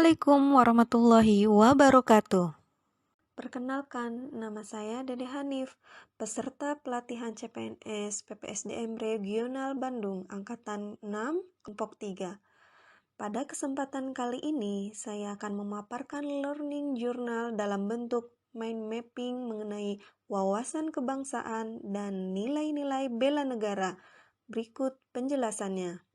Assalamualaikum warahmatullahi wabarakatuh. Perkenalkan, nama saya Dede Hanif, peserta pelatihan CPNS PPSDM Regional Bandung Angkatan 6, Kelompok 3. Pada kesempatan kali ini, saya akan memaparkan learning journal dalam bentuk mind mapping mengenai wawasan kebangsaan dan nilai-nilai bela negara. Berikut penjelasannya.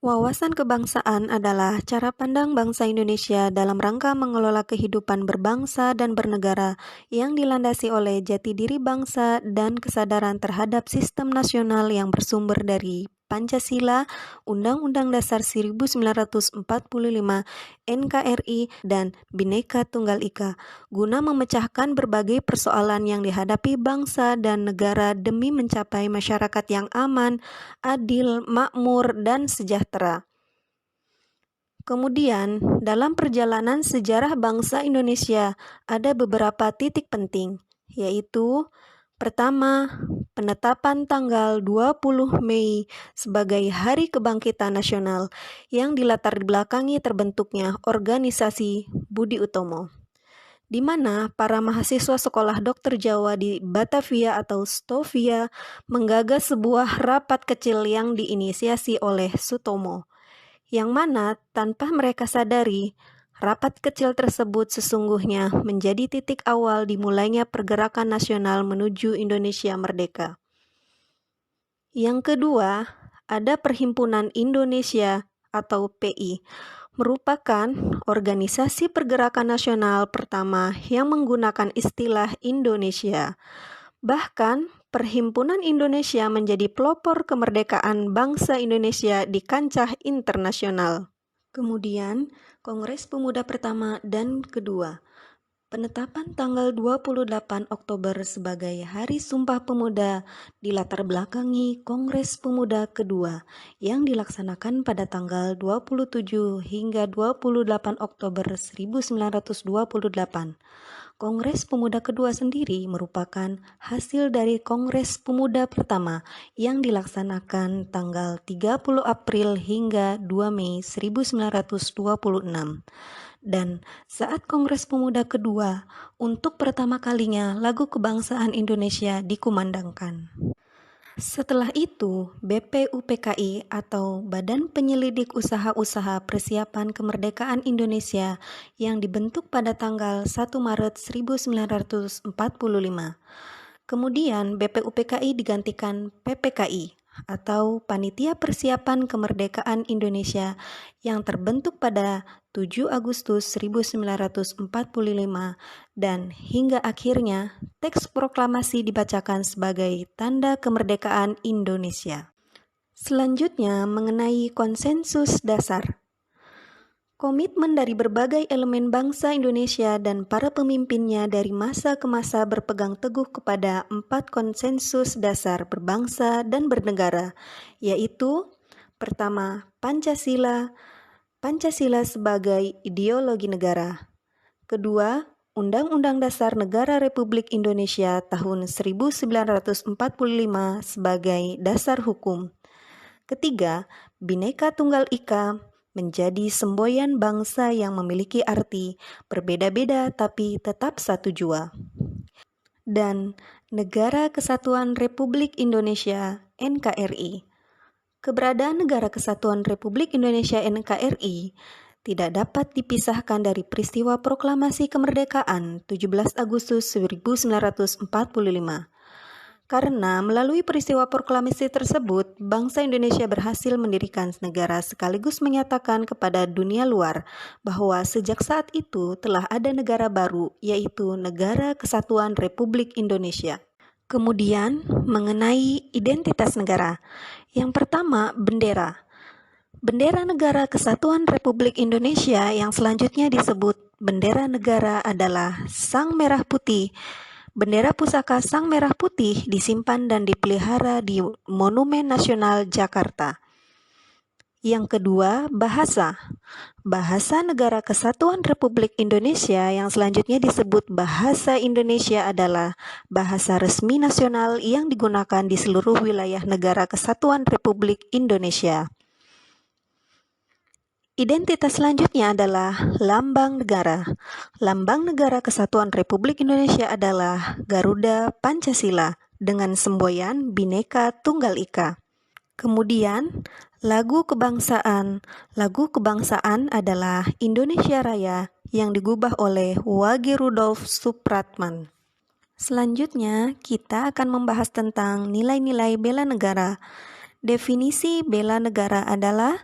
Wawasan kebangsaan adalah cara pandang bangsa Indonesia dalam rangka mengelola kehidupan berbangsa dan bernegara yang dilandasi oleh jati diri bangsa dan kesadaran terhadap sistem nasional yang bersumber dari Pancasila, Undang-Undang Dasar 1945, NKRI, dan Bhinneka Tunggal Ika, guna memecahkan berbagai persoalan yang dihadapi bangsa dan negara demi mencapai masyarakat yang aman, adil, makmur, dan sejahtera. Kemudian, dalam perjalanan sejarah bangsa Indonesia ada beberapa titik penting, yaitu pertama, penetapan tanggal 20 Mei sebagai Hari Kebangkitan Nasional yang dilatar belakangi terbentuknya organisasi Budi Utomo, di mana para mahasiswa sekolah dokter Jawa di Batavia atau Stovia menggagas sebuah rapat kecil yang diinisiasi oleh Sutomo, yang mana tanpa mereka sadari, rapat kecil tersebut sesungguhnya menjadi titik awal dimulainya pergerakan nasional menuju Indonesia merdeka. Yang kedua, ada Perhimpunan Indonesia atau PI, merupakan organisasi pergerakan nasional pertama yang menggunakan istilah Indonesia. Bahkan, Perhimpunan Indonesia menjadi pelopor kemerdekaan bangsa Indonesia di kancah internasional. Kemudian, Kongres Pemuda pertama dan kedua. Penetapan tanggal 28 Oktober sebagai Hari Sumpah Pemuda dilatar belakangi Kongres Pemuda kedua yang dilaksanakan pada tanggal 27 hingga 28 Oktober 1928. Kongres Pemuda kedua sendiri merupakan hasil dari Kongres Pemuda pertama yang dilaksanakan tanggal 30 April hingga 2 Mei 1926. Dan saat Kongres Pemuda kedua, untuk pertama kalinya lagu kebangsaan Indonesia dikumandangkan. Setelah itu, BPUPKI atau Badan Penyelidik Usaha-Usaha Persiapan Kemerdekaan Indonesia yang dibentuk pada tanggal 1 Maret 1945. Kemudian BPUPKI digantikan PPKI atau Panitia Persiapan Kemerdekaan Indonesia yang terbentuk pada 7 Agustus 1945 dan hingga akhirnya teks proklamasi dibacakan sebagai tanda kemerdekaan Indonesia. Selanjutnya mengenai konsensus dasar. Komitmen dari berbagai elemen bangsa Indonesia dan para pemimpinnya dari masa ke masa berpegang teguh kepada 4 konsensus dasar berbangsa dan bernegara, yaitu pertama, Pancasila sebagai ideologi negara. Kedua, Undang-Undang Dasar Negara Republik Indonesia tahun 1945 sebagai dasar hukum. Ketiga, Bhinneka Tunggal Ika menjadi semboyan bangsa yang memiliki arti berbeda-beda tapi tetap satu jua. Dan Negara Kesatuan Republik Indonesia NKRI. Keberadaan Negara Kesatuan Republik Indonesia NKRI tidak dapat dipisahkan dari peristiwa proklamasi kemerdekaan 17 Agustus 1945. Karena melalui peristiwa proklamasi tersebut, bangsa Indonesia berhasil mendirikan negara sekaligus menyatakan kepada dunia luar bahwa sejak saat itu telah ada negara baru, yaitu Negara Kesatuan Republik Indonesia. Kemudian, mengenai identitas negara. Yang pertama, bendera. Bendera Negara Kesatuan Republik Indonesia yang selanjutnya disebut bendera negara adalah Sang Merah Putih. Bendera pusaka Sang Merah Putih disimpan dan dipelihara di Monumen Nasional Jakarta. Yang kedua, bahasa. Bahasa Negara Kesatuan Republik Indonesia yang selanjutnya disebut Bahasa Indonesia adalah bahasa resmi nasional yang digunakan di seluruh wilayah Negara Kesatuan Republik Indonesia. Identitas selanjutnya adalah lambang negara. Lambang Negara Kesatuan Republik Indonesia adalah Garuda Pancasila dengan semboyan Bhinneka Tunggal Ika. Kemudian, lagu kebangsaan. Lagu kebangsaan adalah Indonesia Raya yang digubah oleh Wage Rudolf Supratman. Selanjutnya, kita akan membahas tentang nilai-nilai bela negara. Definisi bela negara adalah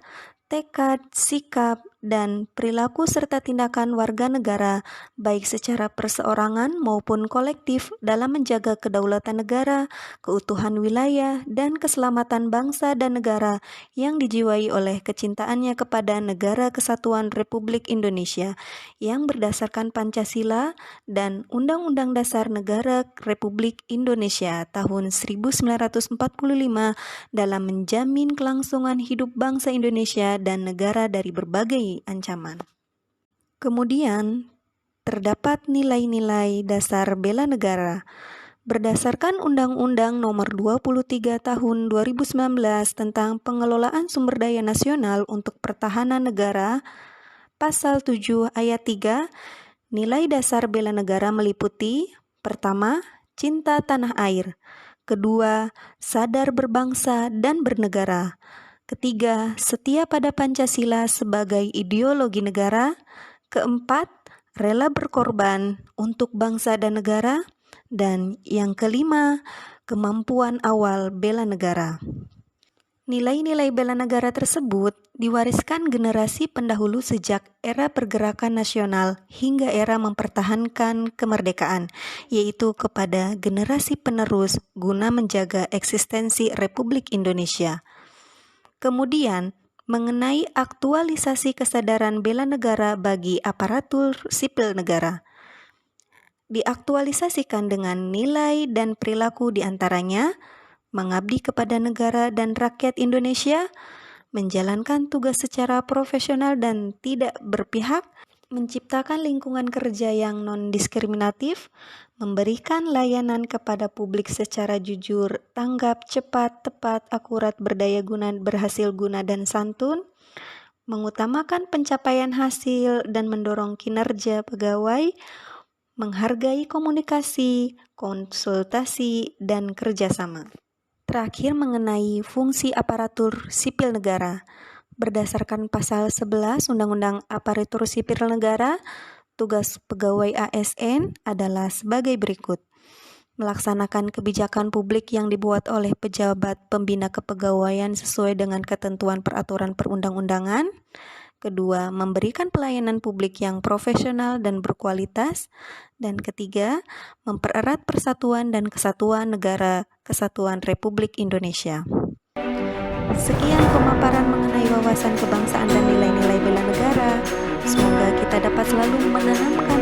tekad, sikap, dan perilaku serta tindakan warga negara, baik secara perseorangan maupun kolektif dalam menjaga kedaulatan negara, keutuhan wilayah, dan keselamatan bangsa dan negara yang dijiwai oleh kecintaannya kepada Negara Kesatuan Republik Indonesia yang berdasarkan Pancasila dan Undang-Undang Dasar Negara Republik Indonesia tahun 1945 dalam menjamin kelangsungan hidup bangsa Indonesia dan negara dari berbagai ancaman. Kemudian, terdapat nilai-nilai dasar bela negara. Berdasarkan Undang-Undang Nomor 23 Tahun 2019 tentang Pengelolaan Sumber Daya Nasional untuk Pertahanan Negara, Pasal 7 Ayat 3, nilai dasar bela negara meliputi: pertama, cinta tanah air; kedua, sadar berbangsa dan bernegara; ketiga, setia pada Pancasila sebagai ideologi negara; keempat, rela berkorban untuk bangsa dan negara; dan yang kelima, kemampuan awal bela negara. Nilai-nilai bela negara tersebut diwariskan generasi pendahulu sejak era pergerakan nasional hingga era mempertahankan kemerdekaan, yaitu kepada generasi penerus guna menjaga eksistensi Republik Indonesia. Kemudian, mengenai aktualisasi kesadaran bela negara bagi aparatur sipil negara. Diaktualisasikan dengan nilai dan perilaku diantaranya: mengabdi kepada negara dan rakyat Indonesia, menjalankan tugas secara profesional dan tidak berpihak, menciptakan lingkungan kerja yang non-diskriminatif, memberikan layanan kepada publik secara jujur, tanggap, cepat, tepat, akurat, berdaya guna, berhasil guna, dan santun, mengutamakan pencapaian hasil dan mendorong kinerja pegawai, menghargai komunikasi, konsultasi, dan kerjasama. Terakhir, mengenai fungsi aparatur sipil negara. Berdasarkan pasal 11 Undang-Undang Aparatur Sipil Negara, tugas pegawai ASN adalah sebagai berikut: melaksanakan kebijakan publik yang dibuat oleh pejabat pembina kepegawaian sesuai dengan ketentuan peraturan perundang-undangan. Kedua, memberikan pelayanan publik yang profesional dan berkualitas. Dan ketiga, mempererat persatuan dan kesatuan Negara Kesatuan Republik Indonesia. Sekian pemaparan mengenai wawasan kebangsaan dan nilai-nilai bela negara. Semoga kita dapat selalu menanamkan